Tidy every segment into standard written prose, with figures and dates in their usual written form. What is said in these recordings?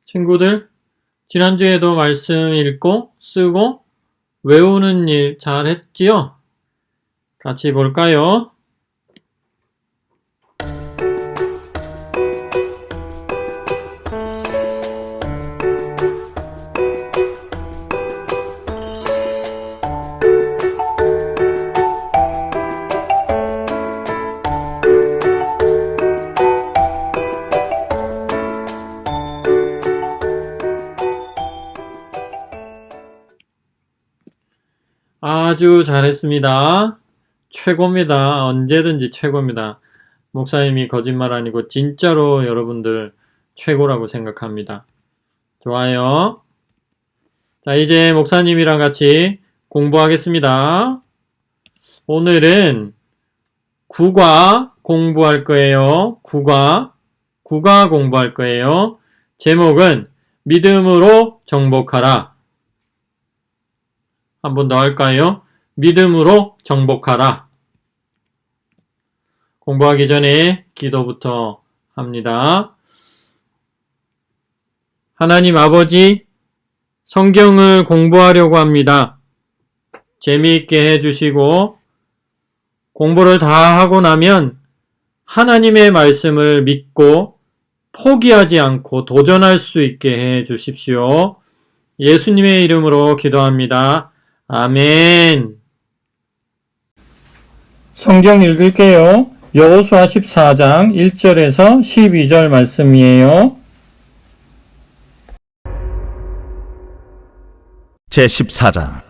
친구들, 지난주에도 말씀 읽고 쓰고 외우는 일 잘 했지요? 같이 볼까요? 아주 잘했습니다. 최고입니다. 언제든지 최고입니다. 목사님이 거짓말 아니고 진짜로 여러분들 최고라고 생각합니다. 좋아요. 자, 이제 목사님이랑 같이 공부하겠습니다. 오늘은 국어 공부할 거예요. 국어 공부할 거예요. 제목은 믿음으로 정복하라. 한 번 더 할까요? 믿음으로 정복하라. 공부하기 전에 기도부터 합니다. 하나님 아버지, 성경을 공부하려고 합니다. 재미있게 해주시고 공부를 다 하고 나면 하나님의 말씀을 믿고 포기하지 않고 도전할 수 있게 해주십시오. 예수님의 이름으로 기도합니다. 아멘. 성경 읽을게요. 여호수아 14장 1절에서 12절 말씀이에요. 제14장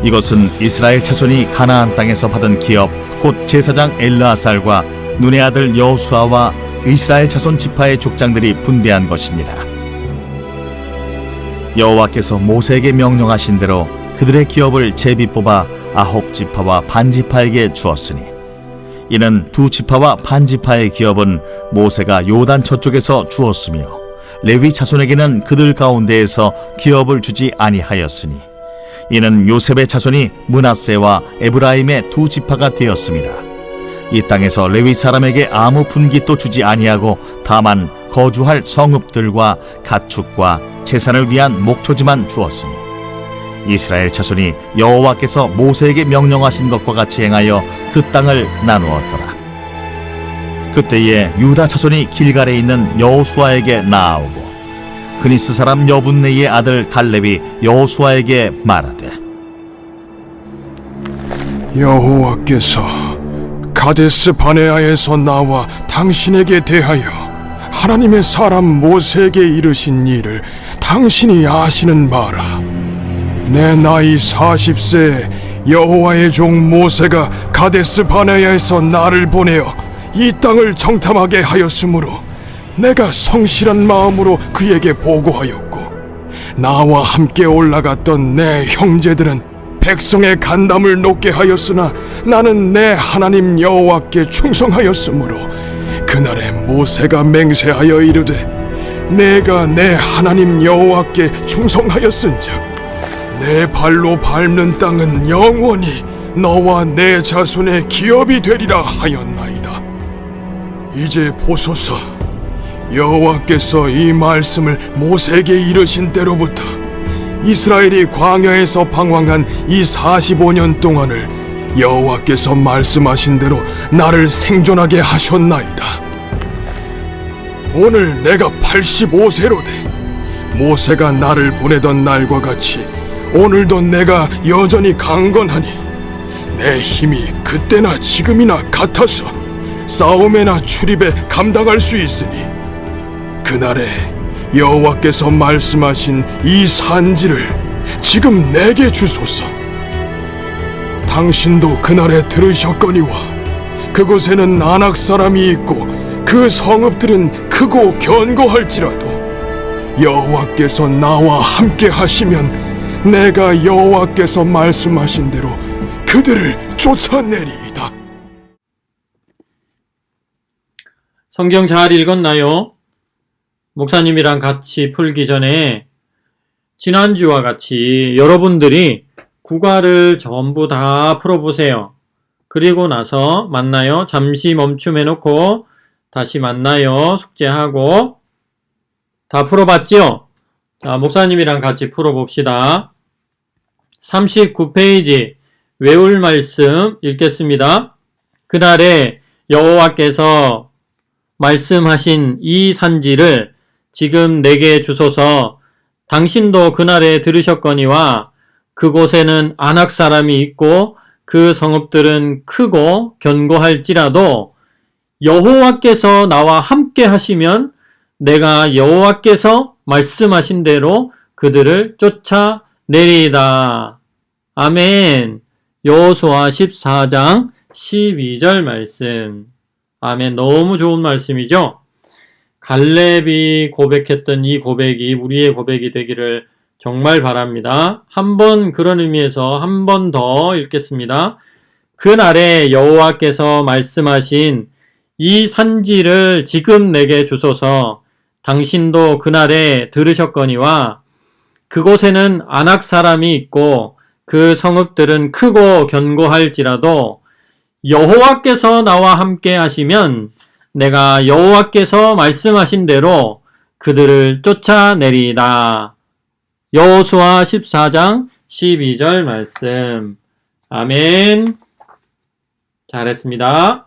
이것은 이스라엘 자손이 가나안 땅에서 받은 기업 곧 제사장 엘르아살과 눈의 아들 여호수아와 이스라엘 자손 지파의 족장들이 분배한 것이니라. 여호와께서 모세에게 명령하신 대로 그들의 기업을 제비 뽑아 9지파와 반지파에게 주었으니 이는 2지파와 반지파의 기업은 모세가 요단 저쪽에서 주었으며 레위 자손에게는 그들 가운데에서 기업을 주지 아니하였으니 이는 요셉의 자손이 므낫세와 에브라임의 2지파가 되었습니다. 이 땅에서 레위 사람에게 아무 분깃도 주지 아니하고 다만 거주할 성읍들과 가축과 제산을 위한 목초지만 주었으니 이스라엘 자손이 여호와께서 모세에게 명령하신 것과 같이 행하여 그 땅을 나누었더라. 그때에 유다 자손이 길갈에 있는 여호수아에게 나아오고 그니스 사람 여분네의 아들 갈렙이 여호수아에게 말하되 여호와께서 가데스 바네아에서 나와 당신에게 대하여 하나님의 사람 모세에게 이르신 일을 당신이 아시는 바라. 내 나이 40세에 여호와의 종 모세가 가데스 바네아에서 나를 보내어 이 땅을 정탐하게 하였으므로 내가 성실한 마음으로 그에게 보고하였고 나와 함께 올라갔던 내 형제들은 백성의 간담을 높게 하였으나 나는 내 하나님 여호와께 충성하였으므로 그날에 모세가 맹세하여 이르되 내가 내 하나님 여호와께 충성하였은즉 내 발로 밟는 땅은 영원히 너와 내 자손의 기업이 되리라 하였나이다. 이제 보소서, 여호와께서 이 말씀을 모세에게 이르신 때로부터 이스라엘이 광야에서 방황한 이 45년 동안을 여호와께서 말씀하신 대로 나를 생존하게 하셨나이다. 오늘 내가 85세로 돼 모세가 나를 보내던 날과 같이 오늘도 내가 여전히 강건하니 내 힘이 그때나 지금이나 같아서 싸움에나 출입에 감당할 수 있으니 그날에 여호와께서 말씀하신 이 산지를 지금 내게 주소서. 당신도 그날에 들으셨거니와 그곳에는 아낙 사람이 있고 그 성읍들은 크고 견고할지라도 여호와께서 나와 함께 하시면 내가 여호와께서 말씀하신 대로 그들을 쫓아내리이다. 성경 잘 읽었나요? 목사님이랑 같이 풀기 전에 지난주와 같이 여러분들이 국어를 전부 다 풀어보세요. 그리고 나서 만나요. 잠시 멈춤해놓고 다시 만나요. 숙제하고. 다 풀어봤죠? 자, 목사님이랑 같이 풀어봅시다. 39페이지 외울 말씀 읽겠습니다. 그날에 여호와께서 말씀하신 이 산지를 지금 내게 주소서. 당신도 그날에 들으셨거니와 그곳에는 아낙 사람이 있고 그 성읍들은 크고 견고할지라도 여호와께서 나와 함께 하시면 내가 여호와께서 말씀하신 대로 그들을 쫓아내리이다. 아멘. 여호수아 14장 12절 말씀. 아멘. 너무 좋은 말씀이죠? 갈렙이 고백했던 이 고백이 우리의 고백이 되기를 정말 바랍니다. 한번 그런 의미에서 한 번 더 읽겠습니다. 그날에 여호와께서 말씀하신 이 산지를 지금 내게 주소서. 당신도 그날에 들으셨거니와 그곳에는 아낙 사람이 있고 그 성읍들은 크고 견고할지라도 여호와께서 나와 함께 하시면 내가 여호와께서 말씀하신 대로 그들을 쫓아내리이다. 여호수아 14장 12절 말씀. 아멘. 잘했습니다.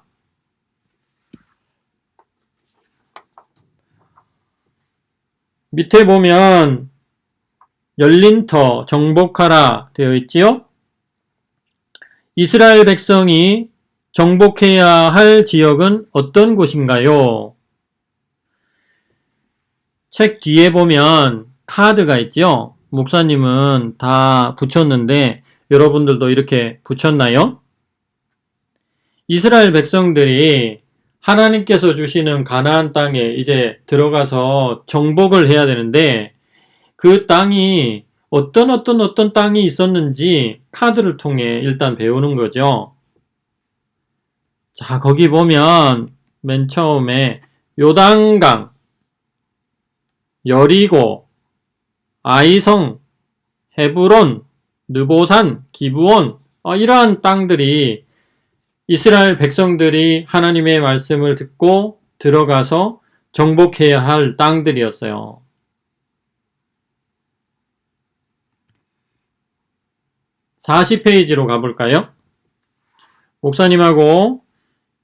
밑에 보면 열린 터 정복하라 되어 있지요? 이스라엘 백성이 정복해야 할 지역은 어떤 곳인가요? 책 뒤에 보면 카드가 있죠? 목사님은 다 붙였는데 여러분들도 이렇게 붙였나요? 이스라엘 백성들이 하나님께서 주시는 가나안 땅에 이제 들어가서 정복을 해야 되는데 그 땅이 어떤 땅이 있었는지 카드를 통해 일단 배우는 거죠. 자, 거기 보면 맨 처음에 요단강, 여리고, 아이성, 헤브론, 느보산, 기브온 이러한 땅들이 이스라엘 백성들이 하나님의 말씀을 듣고 들어가서 정복해야 할 땅들이었어요. 40페이지로 가볼까요? 목사님하고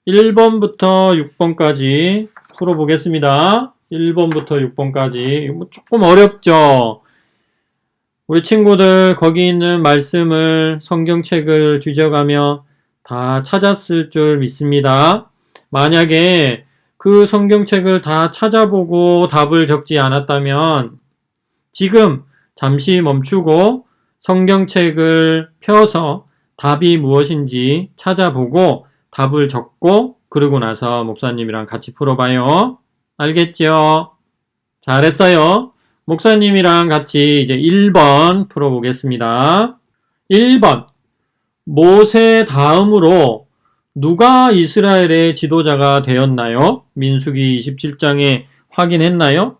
1번부터 6번까지 풀어보겠습니다. 1번부터 6번까지. 조금 어렵죠? 우리 친구들 거기 있는 말씀을 성경책을 뒤져가며 다 찾았을 줄 믿습니다. 만약에 그 성경책을 다 찾아보고 답을 적지 않았다면 지금 잠시 멈추고 성경책을 펴서 답이 무엇인지 찾아보고 답을 적고 그러고 나서 목사님이랑 같이 풀어봐요. 알겠죠? 잘했어요. 목사님이랑 같이 이제 1번 풀어보겠습니다. 1번. 모세 다음으로 누가 이스라엘의 지도자가 되었나요? 민수기 27장에 확인했나요?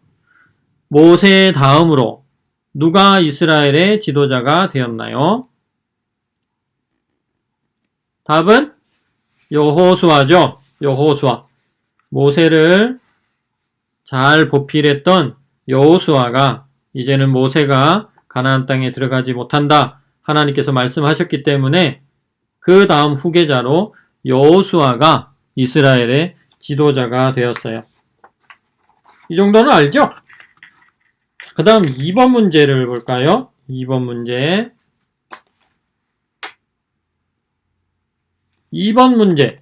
모세 다음으로 누가 이스라엘의 지도자가 되었나요? 답은 여호수아죠. 여호수아. 모세를 잘 보필했던 여호수아가 이제는 모세가 가나안 땅에 들어가지 못한다. 하나님께서 말씀하셨기 때문에 그 다음 후계자로 여호수아가 이스라엘의 지도자가 되었어요. 이 정도는 알죠? 그 다음 2번 문제를 볼까요? 2번 문제. 2번 문제.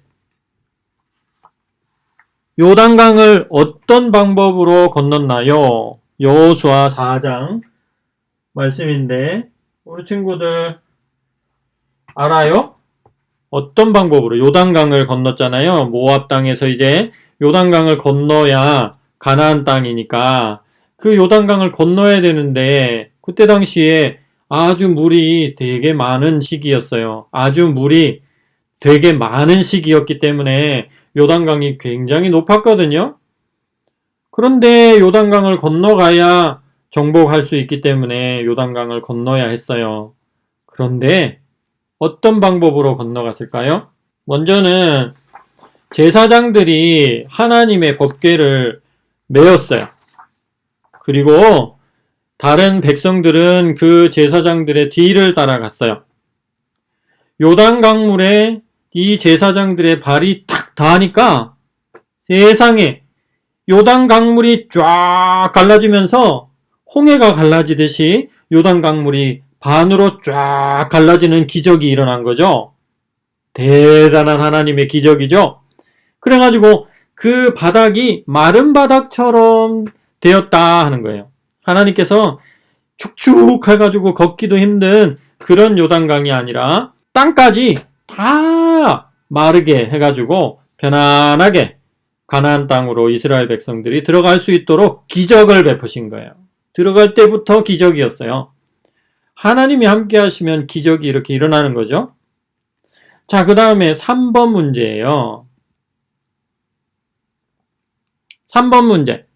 요단강을 어떤 방법으로 건넜나요? 여호수아 4장 말씀인데 우리 친구들 알아요? 어떤 방법으로? 요단강을 건넜잖아요. 모압 땅에서 이제 요단강을 건너야 가나안 땅이니까 그 요단강을 건너야 되는데 그때 당시에 아주 물이 되게 많은 시기였어요. 아주 물이 되게 많은 시기였기 때문에 요단강이 굉장히 높았거든요. 그런데 요단강을 건너가야 정복할 수 있기 때문에 요단강을 건너야 했어요. 그런데 어떤 방법으로 건너갔을까요? 먼저는 제사장들이 하나님의 법궤를 메었어요. 그리고 다른 백성들은 그 제사장들의 뒤를 따라갔어요. 요단 강물에 이 제사장들의 발이 탁 닿으니까 세상에 요단 강물이 쫙 갈라지면서 홍해가 갈라지듯이 요단 강물이 반으로 쫙 갈라지는 기적이 일어난 거죠. 대단한 하나님의 기적이죠. 그래가지고 그 바닥이 마른 바닥처럼 되었다 하는 거예요. 하나님께서 축축해가지고 걷기도 힘든 그런 요단강이 아니라 땅까지 다 마르게 해가지고 편안하게 가나안 땅으로 이스라엘 백성들이 들어갈 수 있도록 기적을 베푸신 거예요. 들어갈 때부터 기적이었어요. 하나님이 함께 하시면 기적이 이렇게 일어나는 거죠. 자, 그 다음에 3번 문제예요. 3번 문제.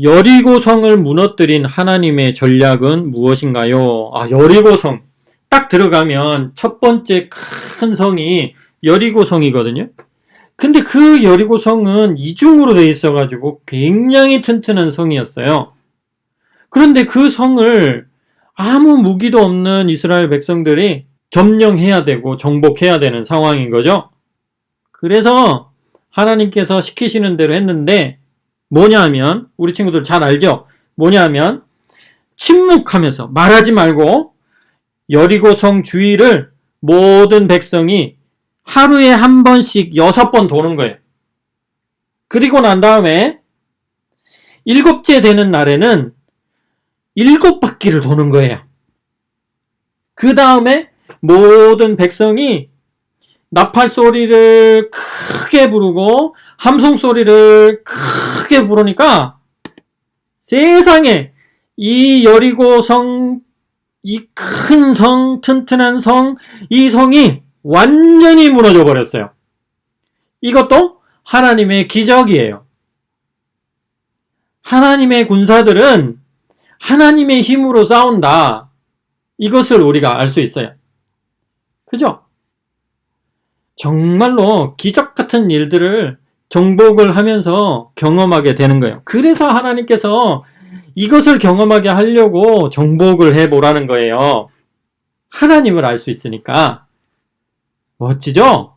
여리고성을 무너뜨린 하나님의 전략은 무엇인가요? 여리고성. 딱 들어가면 첫 번째 큰 성이 여리고성이거든요. 근데 그 여리고성은 이중으로 되어 있어가지고 굉장히 튼튼한 성이었어요. 그런데 그 성을 아무 무기도 없는 이스라엘 백성들이 점령해야 되고 정복해야 되는 상황인 거죠. 그래서 하나님께서 시키시는 대로 했는데 뭐냐면 우리 친구들 잘 알죠? 뭐냐면 침묵하면서 말하지 말고 여리고성 주위를 모든 백성이 하루에 한 번씩 6번 도는 거예요. 그리고 난 다음에 7째 되는 날에는 7바퀴를 도는 거예요. 그 다음에 모든 백성이 나팔 소리를 크게 부르고 함성 소리를 크게 부르니까 세상에 이 여리고성, 이 큰 성, 튼튼한 성, 이 성이 완전히 무너져 버렸어요. 이것도 하나님의 기적이에요. 하나님의 군사들은 하나님의 힘으로 싸운다. 이것을 우리가 알 수 있어요. 그죠? 정말로 기적 같은 일들을 정복을 하면서 경험하게 되는 거예요. 그래서 하나님께서 이것을 경험하게 하려고 정복을 해보라는 거예요. 하나님을 알 수 있으니까. 멋지죠?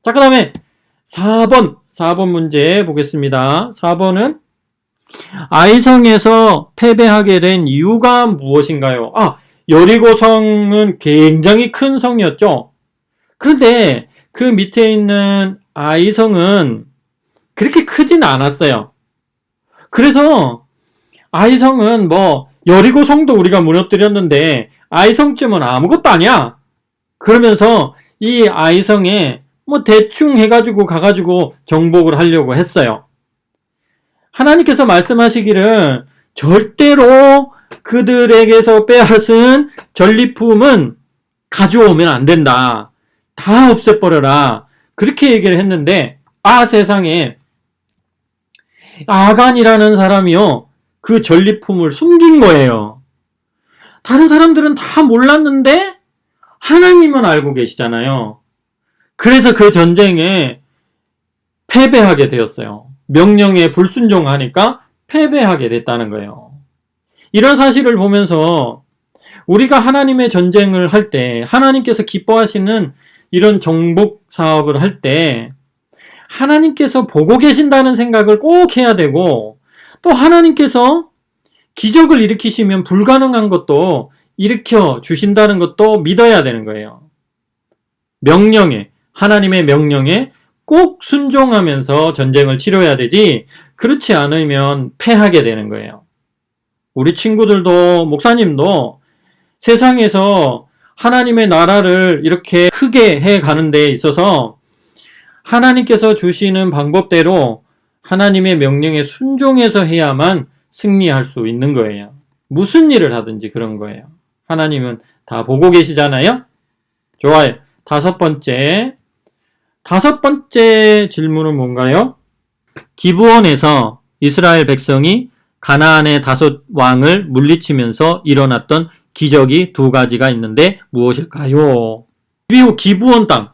자, 그 다음에 4번 문제 보겠습니다. 4번은 아이성에서 패배하게 된 이유가 무엇인가요? 여리고성은 굉장히 큰 성이었죠. 그런데 그 밑에 있는 아이성은 그렇게 크진 않았어요. 그래서 아이성은 여리고성도 우리가 무너뜨렸는데 아이성쯤은 아무것도 아니야. 그러면서 이 아이성에 대충 해가지고 가가지고 정복을 하려고 했어요. 하나님께서 말씀하시기를 절대로 그들에게서 빼앗은 전리품은 가져오면 안 된다. 다 없애버려라. 그렇게 얘기를 했는데 세상에 아간이라는 사람이요. 그 전리품을 숨긴 거예요. 다른 사람들은 다 몰랐는데 하나님은 알고 계시잖아요. 그래서 그 전쟁에 패배하게 되었어요. 명령에 불순종하니까 패배하게 됐다는 거예요. 이런 사실을 보면서 우리가 하나님의 전쟁을 할 때 하나님께서 기뻐하시는 이런 정복 사업을 할 때 하나님께서 보고 계신다는 생각을 꼭 해야 되고 또 하나님께서 기적을 일으키시면 불가능한 것도 일으켜 주신다는 것도 믿어야 되는 거예요. 하나님의 명령에 꼭 순종하면서 전쟁을 치러야 되지 그렇지 않으면 패하게 되는 거예요. 우리 친구들도 목사님도 세상에서 하나님의 나라를 이렇게 크게 해가는 데 있어서 하나님께서 주시는 방법대로 하나님의 명령에 순종해서 해야만 승리할 수 있는 거예요. 무슨 일을 하든지 그런 거예요. 하나님은 다 보고 계시잖아요? 좋아요. 5번째 질문은 뭔가요? 기브온에서 이스라엘 백성이 가나안의 5왕을 물리치면서 일어났던 기적이 2가지가 있는데 무엇일까요? 그리고 기브온 땅.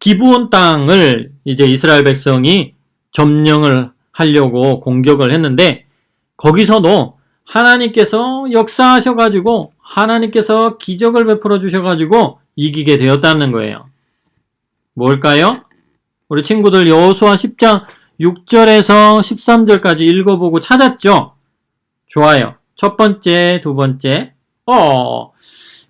기브온 땅을 이제 이스라엘 백성이 점령을 하려고 공격을 했는데 거기서도 하나님께서 역사하셔가지고 하나님께서 기적을 베풀어 주셔가지고 이기게 되었다는 거예요. 뭘까요? 우리 친구들 여호수아 10장 6절에서 13절까지 읽어보고 찾았죠? 좋아요. 첫 번째, 두 번째.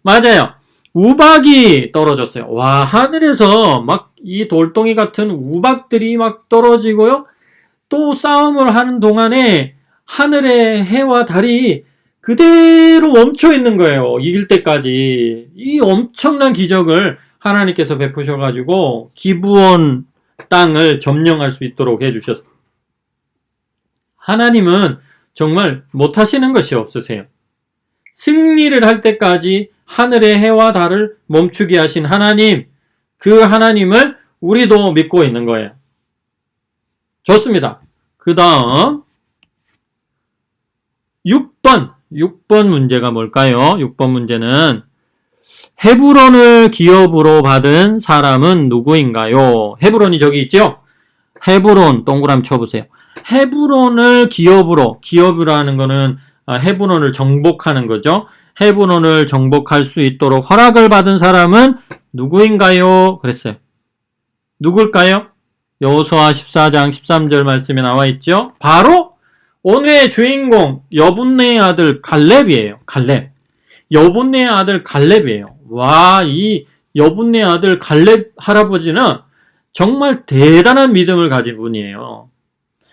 맞아요. 우박이 떨어졌어요. 와, 하늘에서 막 이 돌덩이 같은 우박들이 막 떨어지고요. 또 싸움을 하는 동안에 하늘의 해와 달이 그대로 멈춰 있는 거예요. 이길 때까지. 이 엄청난 기적을 하나님께서 베푸셔가지고 기브온 땅을 점령할 수 있도록 해주셨어요. 하나님은 정말 못하시는 것이 없으세요. 승리를 할 때까지 하늘의 해와 달을 멈추게 하신 하나님, 그 하나님을 우리도 믿고 있는 거예요. 좋습니다. 그 다음 6번 문제가 뭘까요? 6번 문제는 헤브론을 기업으로 받은 사람은 누구인가요? 헤브론이 저기 있죠? 헤브론 동그라미 쳐보세요. 헤브론을 기업이라는 거는 헤브론을 정복하는 거죠. 헤브론을 정복할 수 있도록 허락을 받은 사람은 누구인가요? 그랬어요. 누굴까요? 여호수아 14장 13절 말씀에 나와 있죠. 바로 오늘의 주인공 여분네의 아들 갈렙이에요. 갈렙. 여분네의 아들 갈렙이에요. 와, 이 여분네의 아들 갈렙 할아버지는 정말 대단한 믿음을 가진 분이에요.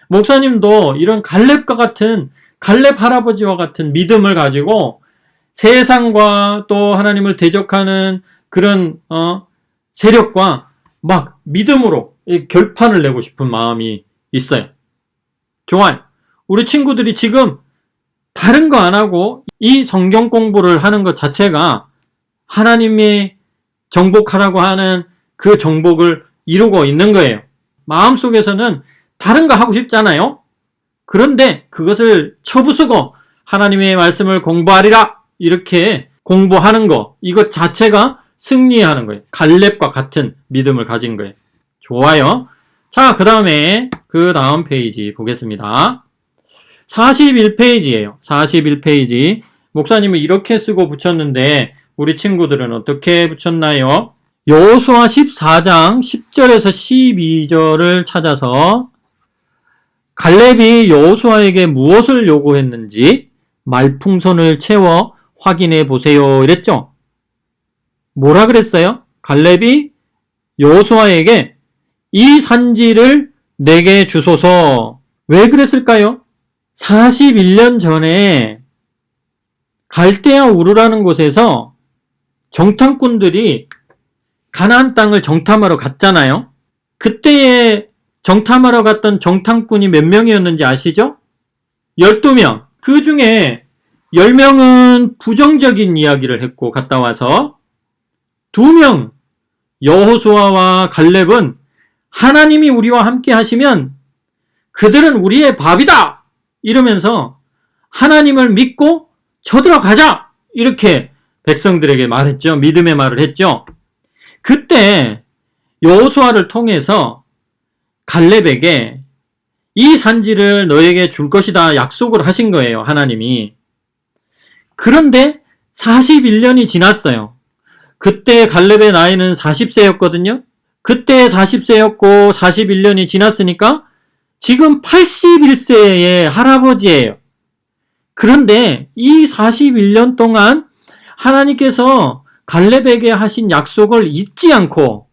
목사님도 이런 갈렙과 같은 갈렙 할아버지와 같은 믿음을 가지고 세상과 또 하나님을 대적하는 그런 세력과 막 믿음으로 결판을 내고 싶은 마음이 있어요. 좋아요. 우리 친구들이 지금 다른 거 안 하고 이 성경 공부를 하는 것 자체가 하나님이 정복하라고 하는 그 정복을 이루고 있는 거예요. 마음속에서는 다른 거 하고 싶잖아요. 그런데 그것을 쳐부수고 하나님의 말씀을 공부하리라 이렇게 공부하는 거, 이것 자체가 승리하는 거예요. 갈렙과 같은 믿음을 가진 거예요. 좋아요. 자, 그 다음 페이지 보겠습니다. 41페이지예요. 41페이지. 목사님은 이렇게 쓰고 붙였는데 우리 친구들은 어떻게 붙였나요? 여호수아 14장 10절에서 12절을 찾아서 갈렙이 여호수아에게 무엇을 요구했는지 말풍선을 채워 확인해 보세요. 이랬죠? 뭐라 그랬어요? 갈렙이 여호수아에게 이 산지를 내게 주소서. 왜 그랬을까요? 41년 전에 갈대아 우르라는 곳에서 정탐꾼들이 가나안 땅을 정탐하러 갔잖아요. 그때에 정탐하러 갔던 정탐꾼이 몇 명이었는지 아시죠? 12명. 그 중에 10명은 부정적인 이야기를 했고 갔다 와서 2명, 여호수아와 갈렙은 하나님이 우리와 함께 하시면 그들은 우리의 밥이다! 이러면서 하나님을 믿고 쳐들어가자! 이렇게 백성들에게 말했죠. 믿음의 말을 했죠. 그때 여호수아를 통해서 갈렙에게 이 산지를 너에게 줄 것이다 약속을 하신 거예요. 하나님이. 그런데 41년이 지났어요. 그때 갈렙의 나이는 40세였거든요. 그때 40세였고 41년이 지났으니까 지금 81세의 할아버지예요. 그런데 이 41년 동안 하나님께서 갈렙에게 하신 약속을 잊지 않고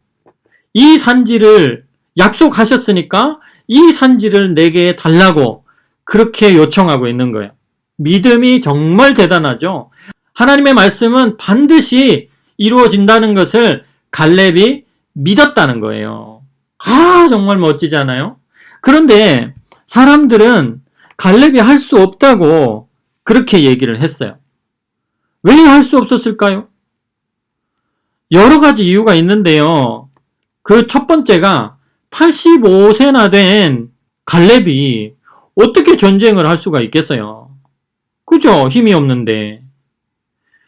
이 산지를 약속하셨으니까 이 산지를 내게 달라고 그렇게 요청하고 있는 거예요. 믿음이 정말 대단하죠. 하나님의 말씀은 반드시 이루어진다는 것을 갈렙이 믿었다는 거예요. 정말 멋지잖아요. 그런데 사람들은 갈렙이 할 수 없다고 그렇게 얘기를 했어요. 왜 할 수 없었을까요? 여러 가지 이유가 있는데요. 그 첫 번째가 85세나 된 갈렙이 어떻게 전쟁을 할 수가 있겠어요? 그죠? 힘이 없는데.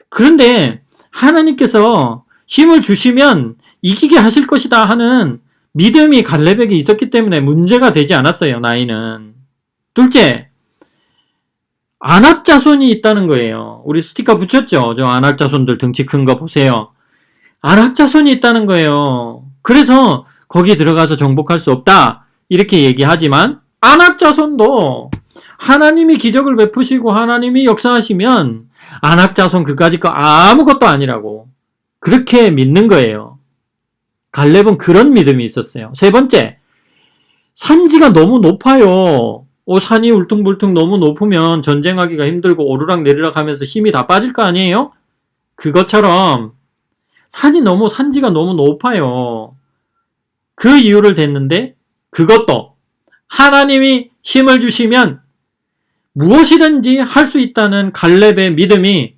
그런데 하나님께서 힘을 주시면 이기게 하실 것이다 하는 믿음이 갈렙에게 있었기 때문에 문제가 되지 않았어요. 나이는. 둘째, 아낙 자손이 있다는 거예요. 우리 스티커 붙였죠? 저 아낙 자손들 등치 큰 거 보세요. 아낙 자손이 있다는 거예요. 그래서 거기 들어가서 정복할 수 없다 이렇게 얘기하지만 아낙 자손도 하나님이 기적을 베푸시고 하나님이 역사하시면 아낙 자손 그까짓 거 아무것도 아니라고 그렇게 믿는 거예요. 갈렙은 그런 믿음이 있었어요. 세 번째, 산지가 너무 높아요. 산이 울퉁불퉁 너무 높으면 전쟁하기가 힘들고 오르락내리락 하면서 힘이 다 빠질 거 아니에요? 그것처럼 산지가 너무 높아요. 그 이유를 댔는데 그것도 하나님이 힘을 주시면 무엇이든지 할 수 있다는 갈렙의 믿음이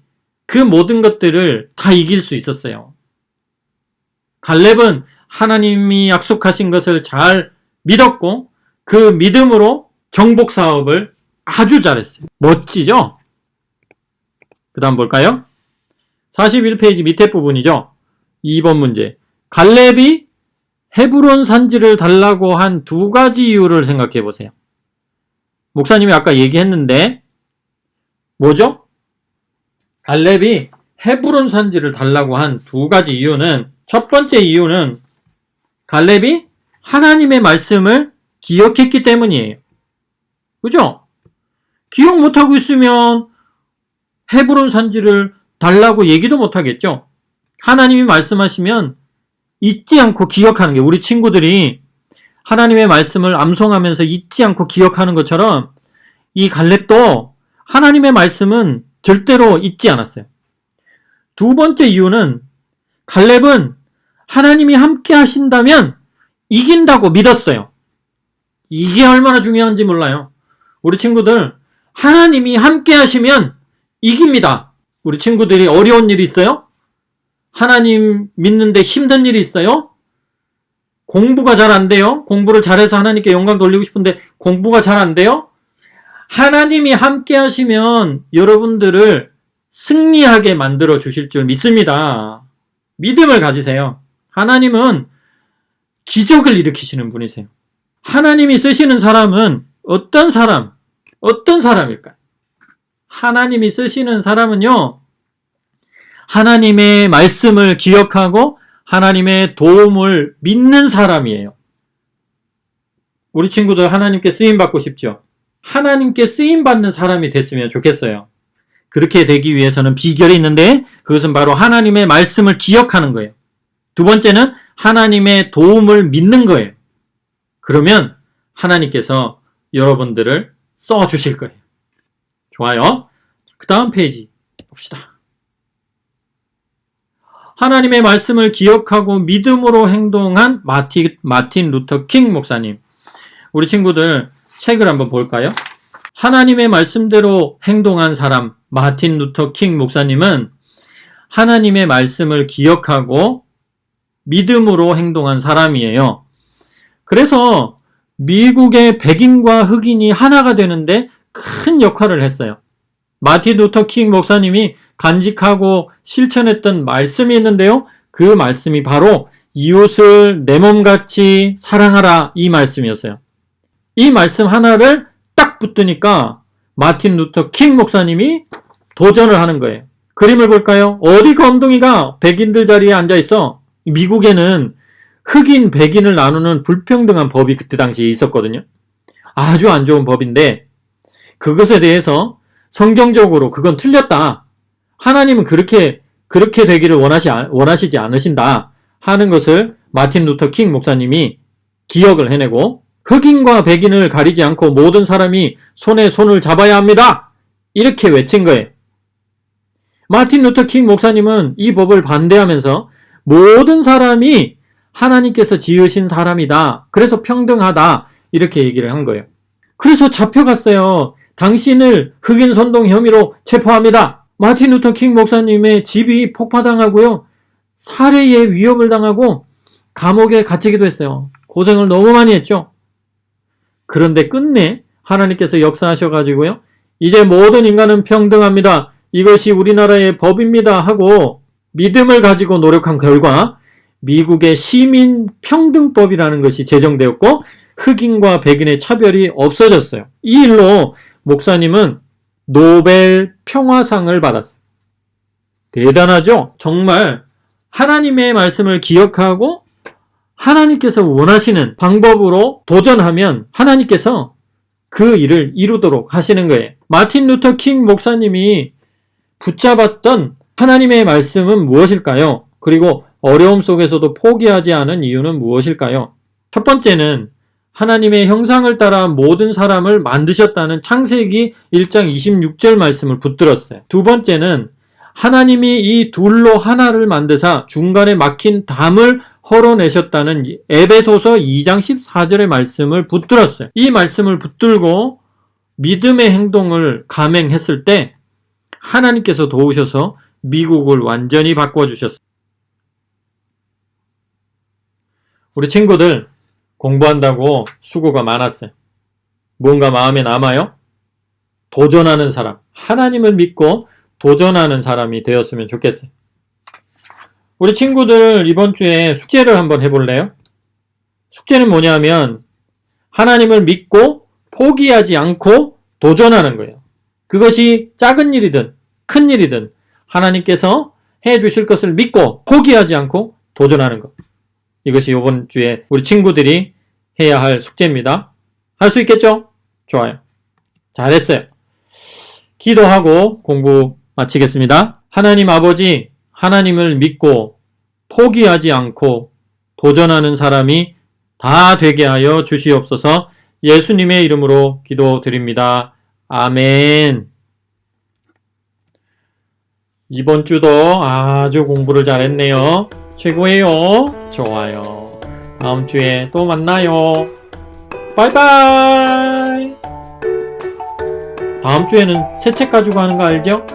그 모든 것들을 다 이길 수 있었어요. 갈렙은 하나님이 약속하신 것을 잘 믿었고 그 믿음으로 정복 사업을 아주 잘했어요. 멋지죠? 그 다음 볼까요? 41페이지 밑에 부분이죠. 2번 문제. 갈렙이 헤브론 산지를 달라고 한 두 가지 이유를 생각해 보세요. 목사님이 아까 얘기했는데 뭐죠? 갈렙이 헤브론 산지를 달라고 한 두 가지 이유는 첫 번째 이유는 갈렙이 하나님의 말씀을 기억했기 때문이에요. 그죠? 기억 못하고 있으면 헤브론 산지를 달라고 얘기도 못하겠죠? 하나님이 말씀하시면 잊지 않고 기억하는 게 우리 친구들이 하나님의 말씀을 암송하면서 잊지 않고 기억하는 것처럼 이 갈렙도 하나님의 말씀은 절대로 잊지 않았어요. 두 번째 이유는 갈렙은 하나님이 함께 하신다면 이긴다고 믿었어요. 이게 얼마나 중요한지 몰라요. 우리 친구들 하나님이 함께 하시면 이깁니다. 우리 친구들이 어려운 일이 있어요? 하나님 믿는데 힘든 일이 있어요? 공부가 잘 안 돼요? 공부를 잘해서 하나님께 영광 돌리고 싶은데 공부가 잘 안 돼요? 하나님이 함께 하시면 여러분들을 승리하게 만들어 주실 줄 믿습니다. 믿음을 가지세요. 하나님은 기적을 일으키시는 분이세요. 하나님이 쓰시는 사람은 어떤 사람일까요? 하나님이 쓰시는 사람은요, 하나님의 말씀을 기억하고 하나님의 도움을 믿는 사람이에요. 우리 친구들 하나님께 쓰임받고 싶죠? 하나님께 쓰임받는 사람이 됐으면 좋겠어요. 그렇게 되기 위해서는 비결이 있는데 그것은 바로 하나님의 말씀을 기억하는 거예요. 두 번째는 하나님의 도움을 믿는 거예요. 그러면 하나님께서 여러분들을 써주실 거예요. 좋아요. 그 다음 페이지 봅시다. 하나님의 말씀을 기억하고 믿음으로 행동한 마틴 루터 킹 목사님. 우리 친구들 책을 한번 볼까요? 하나님의 말씀대로 행동한 사람 마틴 루터 킹 목사님은 하나님의 말씀을 기억하고 믿음으로 행동한 사람이에요. 그래서 미국의 백인과 흑인이 하나가 되는데 큰 역할을 했어요. 마틴 루터 킹 목사님이 간직하고 실천했던 말씀이 있는데요. 그 말씀이 바로 이웃을 내 몸같이 사랑하라 이 말씀이었어요. 이 말씀 하나를 딱 붙드니까 마틴 루터 킹 목사님이 도전을 하는 거예요. 그림을 볼까요? 어디 검둥이가 백인들 자리에 앉아있어? 미국에는 흑인, 백인을 나누는 불평등한 법이 그때 당시에 있었거든요. 아주 안 좋은 법인데 그것에 대해서 성경적으로 그건 틀렸다. 하나님은 그렇게 되기를 원하시지 않으신다 하는 것을 마틴 루터 킹 목사님이 기억을 해내고 흑인과 백인을 가리지 않고 모든 사람이 손에 손을 잡아야 합니다. 이렇게 외친 거예요. 마틴 루터 킹 목사님은 이 법을 반대하면서 모든 사람이 하나님께서 지으신 사람이다. 그래서 평등하다. 이렇게 얘기를 한 거예요. 그래서 잡혀갔어요. 당신을 흑인 선동 혐의로 체포합니다. 마틴 루터 킹 목사님의 집이 폭파당하고요. 살해의 위협을 당하고 감옥에 갇히기도 했어요. 고생을 너무 많이 했죠. 그런데 끝내 하나님께서 역사하셔가지고요. 이제 모든 인간은 평등합니다. 이것이 우리나라의 법입니다 하고 믿음을 가지고 노력한 결과 미국의 시민평등법이라는 것이 제정되었고 흑인과 백인의 차별이 없어졌어요. 이 일로 목사님은 노벨 평화상을 받았어요. 대단하죠? 정말 하나님의 말씀을 기억하고 하나님께서 원하시는 방법으로 도전하면 하나님께서 그 일을 이루도록 하시는 거예요. 마틴 루터 킹 목사님이 붙잡았던 하나님의 말씀은 무엇일까요? 그리고 어려움 속에서도 포기하지 않은 이유는 무엇일까요? 첫 번째는 하나님의 형상을 따라 모든 사람을 만드셨다는 창세기 1장 26절 말씀을 붙들었어요. 두 번째는 하나님이 이 둘로 하나를 만드사 중간에 막힌 담을 헐어내셨다는 에베소서 2장 14절의 말씀을 붙들었어요. 이 말씀을 붙들고 믿음의 행동을 감행했을 때 하나님께서 도우셔서 미국을 완전히 바꿔주셨어요. 우리 친구들 공부한다고 수고가 많았어요. 뭔가 마음에 남아요? 도전하는 사람, 하나님을 믿고 도전하는 사람이 되었으면 좋겠어요. 우리 친구들 이번 주에 숙제를 한번 해볼래요? 숙제는 뭐냐면 하나님을 믿고 포기하지 않고 도전하는 거예요. 그것이 작은 일이든 큰 일이든 하나님께서 해주실 것을 믿고 포기하지 않고 도전하는 것. 이것이 이번 주에 우리 친구들이 해야 할 숙제입니다. 할 수 있겠죠? 좋아요. 잘했어요. 기도하고 공부 마치겠습니다. 하나님 아버지, 하나님을 믿고 포기하지 않고 도전하는 사람이 다 되게 하여 주시옵소서. 예수님의 이름으로 기도드립니다. 아멘. 이번 주도 아주 공부를 잘했네요. 최고예요. 좋아요. 다음 주에 또 만나요. 바이바이. 다음 주에는 새 책 가지고 하는 거 알죠?